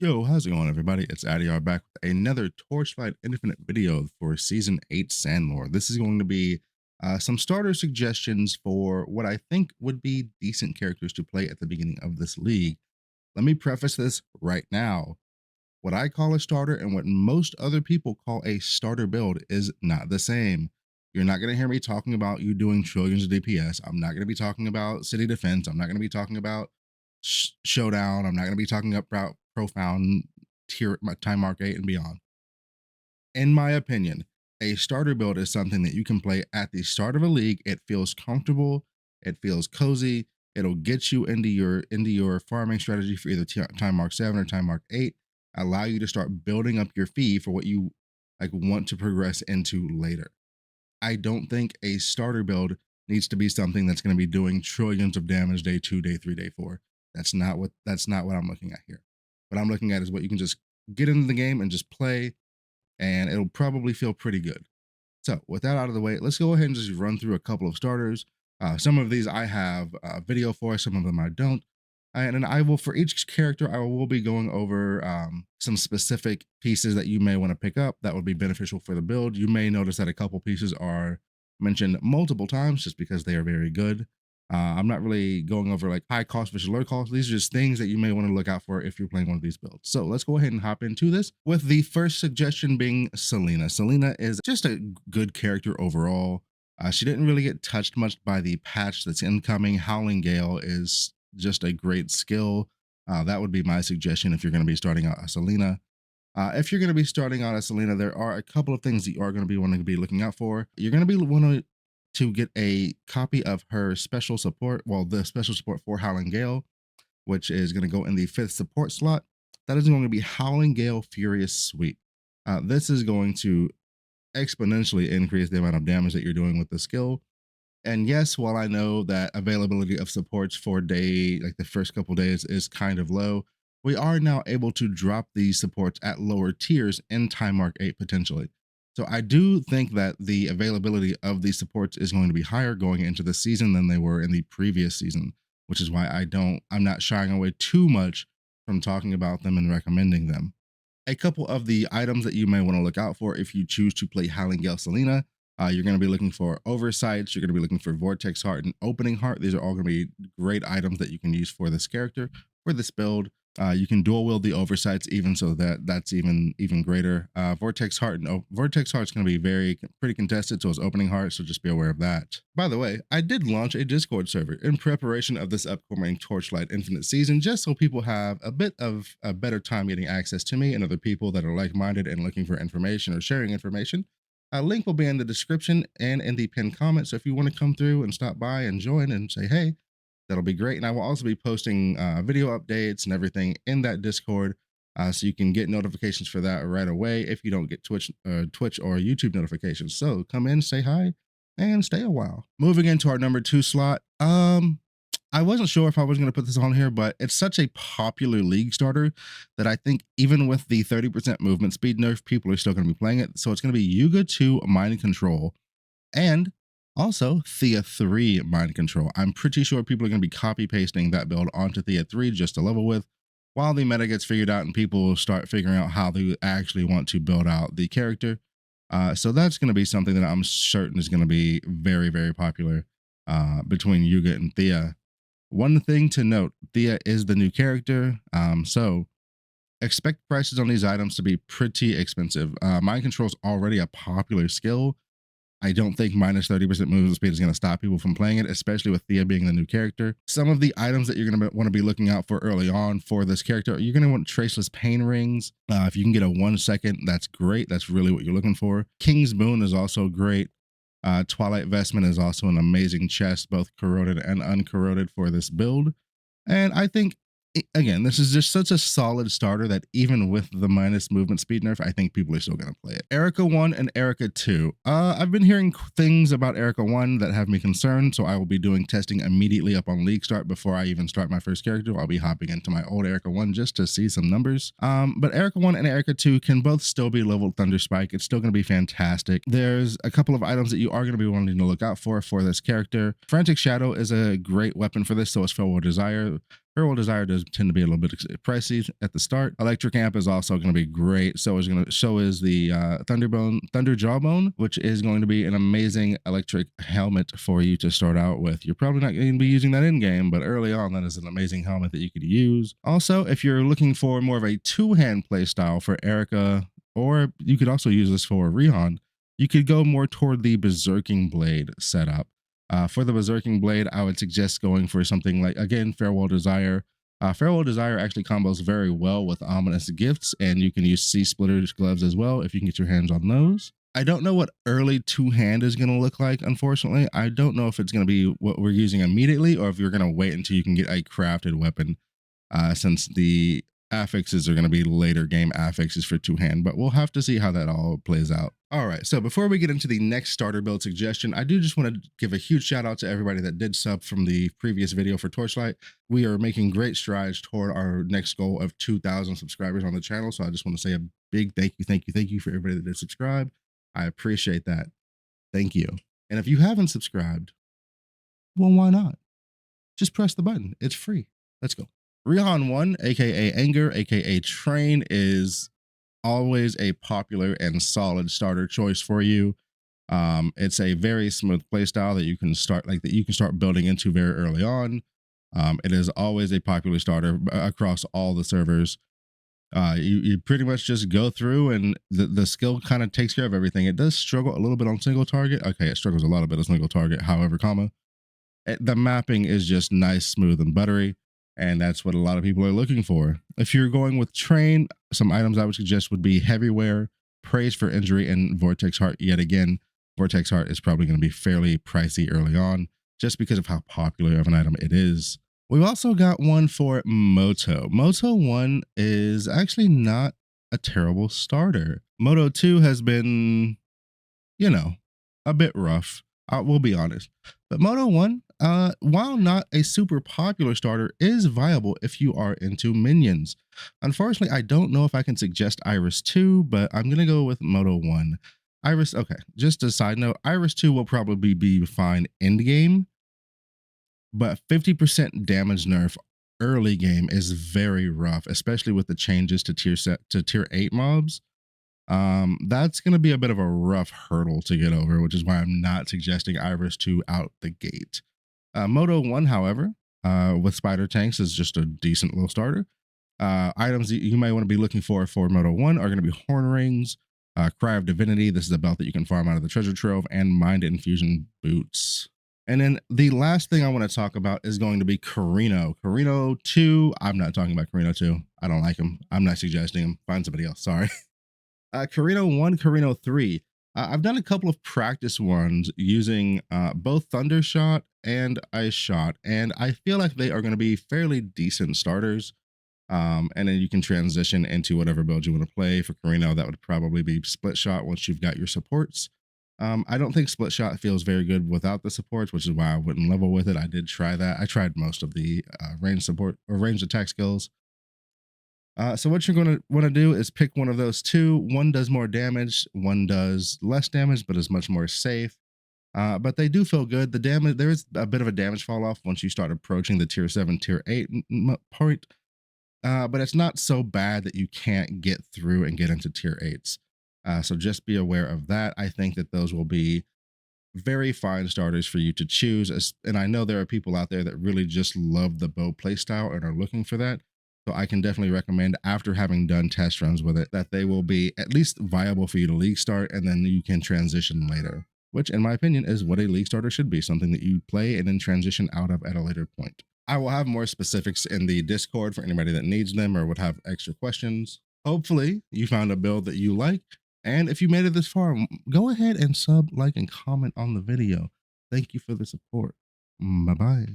Yo, how's it going, everybody? It's Addy back with another Torchlight Infinite video for Season 8 Sandlord. This is going to be some starter suggestions for what I think would be decent characters to play at the beginning of this league. Let me preface this right now. What I call a starter and what most other people call a starter build is not the same. You're not going to hear me talking about you doing trillions of DPS. I'm not going to be talking about city defense. I'm not going to be talking about showdown. I'm not going to be talking about profound tier time mark 8 and beyond. In my opinion, a starter build is something that you can play at the start of a league. It feels comfortable, it feels cozy, it'll get you into your farming strategy for either time mark 7 or time mark 8, allow you to start building up your fee for what you like want to progress into later. I don't think a starter build needs to be something that's going to be doing trillions of damage day 2, day 3, day 4. That's not what I'm looking at here. What I'm looking at is what you can just get into the game and just play, and it'll probably feel pretty good. So with that out of the way, let's go ahead and just run through a couple of starters. Some of these I have a video for, some of them I don't. And then I will, for each character, I will be going over some specific pieces that you may want to pick up that would be beneficial for the build. You may notice that a couple pieces are mentioned multiple times just because they are very good. I'm not really going over like high cost versus low cost. These are just things that you may want to look out for if you're playing one of these builds. So let's go ahead and hop into this with the first suggestion being Selena. Selena is just a good character overall. She didn't really get touched much by the patch that's incoming. Howling Gale is just a great skill. That would be my suggestion if you're going to be starting out a Selena. If you're going to be starting out a Selena, there are a couple of things that you are going to be wanting to be looking out for. You're going to be wanting to get a copy of her special support, well, the special support for Howling Gale, which is going to go in the 5th support slot. That is going to be Howling Gale Furious Sweep. This is going to exponentially increase the amount of damage that you're doing with the skill. And yes, while I know that availability of supports for day, like the first couple days, is kind of low, we are now able to drop these supports at lower tiers in time mark 8 potentially. So I do think that the availability of these supports is going to be higher going into the season than they were in the previous season, which is why I'm not shying away too much from talking about them and recommending them. A couple of the items that you may want to look out for if you choose to play Howling Gale Selena. You're going to be looking for Oversights. You're going to be looking for Vortex Heart and Opening Heart. These are all going to be great items that you can use for this character, for this build. You can dual wield the Oversights, even so that's even greater. Vortex Heart and Vortex Heart's going to be pretty contested, so is Opening Heart. So just be aware of that. By the way, I did launch a Discord server in preparation of this upcoming Torchlight Infinite season, just so people have a bit of a better time getting access to me and other people that are like-minded and looking for information or sharing information. A link will be in the description and in the pinned comment. So if you want to come through and stop by and join and say, hey, that'll be great. And I will also be posting video updates and everything in that Discord. So you can get notifications for that right away if you don't get Twitch or YouTube notifications. So come in, say hi, and stay a while. Moving into our number 2 slot. I wasn't sure if I was going to put this on here, but it's such a popular league starter that I think even with the 30% movement speed nerf, people are still going to be playing it. So it's going to be Yuga 2 Mind Control and also Thea 3 Mind Control. I'm pretty sure people are going to be copy pasting that build onto Thea 3 just to level with while the meta gets figured out and people start figuring out how they actually want to build out the character. So that's going to be something that I'm certain is going to be very, very popular between Yuga and Thea. One thing to note, Thea is the new character, so expect prices on these items to be pretty expensive. Mind Control is already a popular skill. I don't think minus 30% movement speed is going to stop people from playing it, especially with Thea being the new character. Some of the items that you're going to want to be looking out for early on for this character, you're going to want Traceless Pain Rings. If you can get a 1 second, that's great. That's really what you're looking for. King's Boon is also great. Twilight Vestment is also an amazing chest, both corroded and uncorroded for this build. And I think, again, this is just such a solid starter that even with the minus movement speed nerf, I think people are still going to play it. Erica 1 and Erica 2. I've been hearing things about Erica 1 that have me concerned, so I will be doing testing immediately up on League Start before I even start my first character. I'll be hopping into my old Erica 1 just to see some numbers. But Erica 1 and Erica 2 can both still be leveled Thunder Spike. It's still going to be fantastic. There's a couple of items that you are going to be wanting to look out for this character. Frantic Shadow is a great weapon for this, so is Farewell Desire. Farewell Desire does tend to be a little bit pricey at the start. Electric Amp is also going to be great. So is the Thunder Jawbone, which is going to be an amazing electric helmet for you to start out with. You're probably not going to be using that in game, but early on, that is an amazing helmet that you could use. Also, if you're looking for more of a two-hand play style for Erica, or you could also use this for Rihan, you could go more toward the Berserking Blade setup. For the Berserking Blade, I would suggest going for something like, again, Farewell Desire. Farewell Desire actually combos very well with Ominous Gifts, and you can use Sea Splitter's gloves as well if you can get your hands on those. I don't know what early two-hand is going to look like, unfortunately. I don't know if it's going to be what we're using immediately or if you're going to wait until you can get a crafted weapon, since the affixes are going to be later game affixes for two-hand, but we'll have to see how that all plays out. All right, so before we get into the next starter build suggestion, I do just want to give a huge shout out to everybody that did sub from the previous video for Torchlight. We are making great strides toward our next goal of 2,000 subscribers on the channel, so I just want to say a big thank you for everybody that did subscribe. I appreciate that. Thank you. And if you haven't subscribed, well, why not? Just press the button. It's free. Let's go. Rihan 1, aka Anger, aka Train, is always a popular and solid starter choice for you. It's a very smooth playstyle that you can start building into very early on. It is always a popular starter across all the servers. You pretty much just go through and the skill kind of takes care of everything. It does struggle a little bit on single target. Okay, it struggles a lot of bit on single target. However, the mapping is just nice, smooth, and buttery. And that's what a lot of people are looking for. If you're going with Train, some items I would suggest would be Heavyware, Praise for Injury, and Vortex Heart. Yet again, Vortex Heart is probably going to be fairly pricey early on, just because of how popular of an item it is. We've also got one for Moto. Moto 1 is actually not a terrible starter. Moto 2 has been, a bit rough. We'll be honest. But Moto 1, while not a super popular starter, is viable if you are into minions. Unfortunately, I don't know if I can suggest Iris 2, but I'm going to go with Moto 1. Iris, okay, just a side note, Iris 2 will probably be fine end game, but 50% damage nerf early game is very rough, especially with the changes to tier 8 mobs. That's going to be a bit of a rough hurdle to get over, which is why I'm not suggesting Iris 2 out the gate. Moto 1, however, with spider tanks is just a decent little starter. Items that you might want to be looking for Moto 1 are going to be Horn Rings, Cry of Divinity. This is a belt that you can farm out of the treasure trove, and Mind Infusion boots. And then the last thing I want to talk about is going to be Carino. Carino 2, I'm not talking about Carino 2. I don't like him. I'm not suggesting him. Find somebody else. Sorry. Carino 1, Carino 3. I've done a couple of practice ones using both Thunder Shot and Ice Shot, and I feel like they are going to be fairly decent starters. And then you can transition into whatever build you want to play. For Carino, that would probably be Split Shot once you've got your supports. I don't think Split Shot feels very good without the supports, which is why I wouldn't level with it. I did try that. I tried most of the range support or range attack skills. So what you're going to want to do is pick one of those two. One does more damage, one does less damage, but is much more safe. But they do feel good. The damage, there is a bit of a damage fall off once you start approaching the tier 7, tier 8 point. But it's not so bad that you can't get through and get into tier 8s. So just be aware of that. I think that those will be very fine starters for you to choose. And I know there are people out there that really just love the bow playstyle and are looking for that. So I can definitely recommend, after having done test runs with it, that they will be at least viable for you to league start, and then you can transition later, which in my opinion is what a league starter should be, something that you play and then transition out of at a later point. I will have more specifics in the Discord for anybody that needs them or would have extra questions. Hopefully you found a build that you like. And if you made it this far, go ahead and sub, like, and comment on the video. Thank you for the support. Bye-bye.